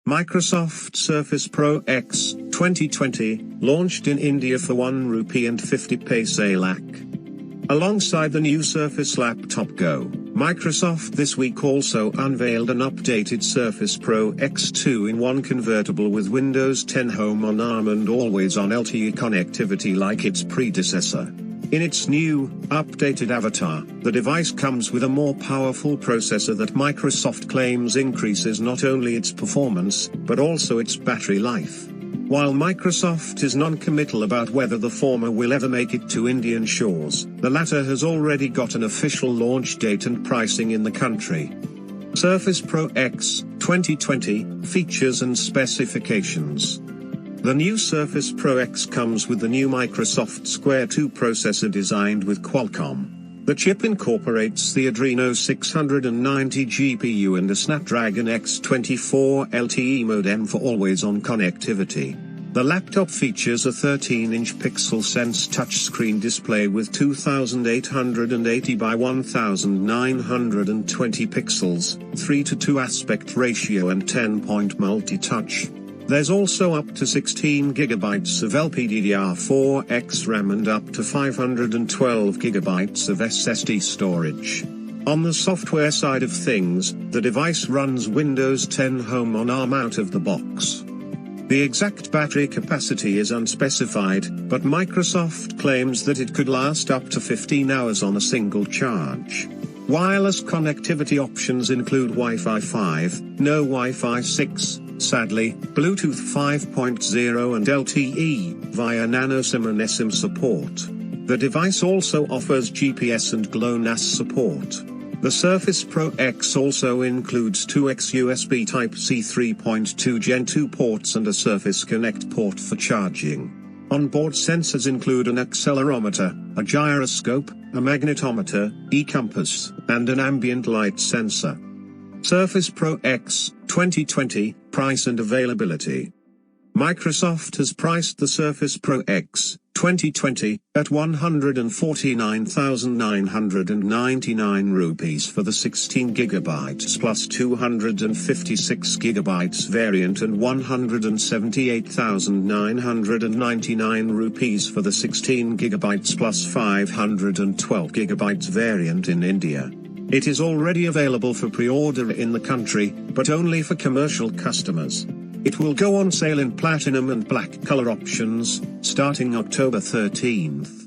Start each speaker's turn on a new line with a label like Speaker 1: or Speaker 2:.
Speaker 1: Microsoft Surface Pro X 2020, launched in India for ₹1.50 Lakh. Alongside the new Surface Laptop Go, Microsoft this week also unveiled an updated Surface Pro X 2-in-1 convertible with Windows 10 Home on ARM and always-on LTE connectivity like its predecessor. In its new, updated avatar, the device comes with a more powerful processor that Microsoft claims increases not only its performance, but also its battery life. While Microsoft is non-committal about whether the former will ever make it to Indian shores, the latter has already got an official launch date and pricing in the country. Surface Pro X 2020, features and specifications. The new Surface Pro X comes with the new Microsoft Square 2 processor designed with Qualcomm. The chip incorporates the Adreno 690 GPU and a Snapdragon X24 LTE modem for always-on connectivity. The laptop features a 13-inch Pixel Sense touchscreen display with 2880 by 1920 pixels, 3:2 aspect ratio and 10-point multi-touch. There's also up to 16 GB of LPDDR4X RAM and up to 512 GB of SSD storage. On the software side of things, the device runs Windows 10 Home on ARM out of the box. The exact battery capacity is unspecified, but Microsoft claims that it could last up to 15 hours on a single charge. Wireless connectivity options include Wi-Fi 5, no Wi-Fi 6, sadly, Bluetooth 5.0 and LTE, via nano-SIM and eSIM support. The device also offers GPS and GLONASS support. The Surface Pro X also includes 2x USB Type-C 3.2 Gen 2 ports and a Surface Connect port for charging. Onboard sensors include an accelerometer, a gyroscope, a magnetometer, e-compass, and an ambient light sensor. Surface Pro X 2020, price and availability. Microsoft has priced the Surface Pro X 2020 at ₹149,999 for the 16GB plus 256GB variant and ₹178,999 for the 16GB plus 512GB variant in India. It is already available for pre-order in the country, but only for commercial customers. It will go on sale in platinum and black color options, starting October 13th.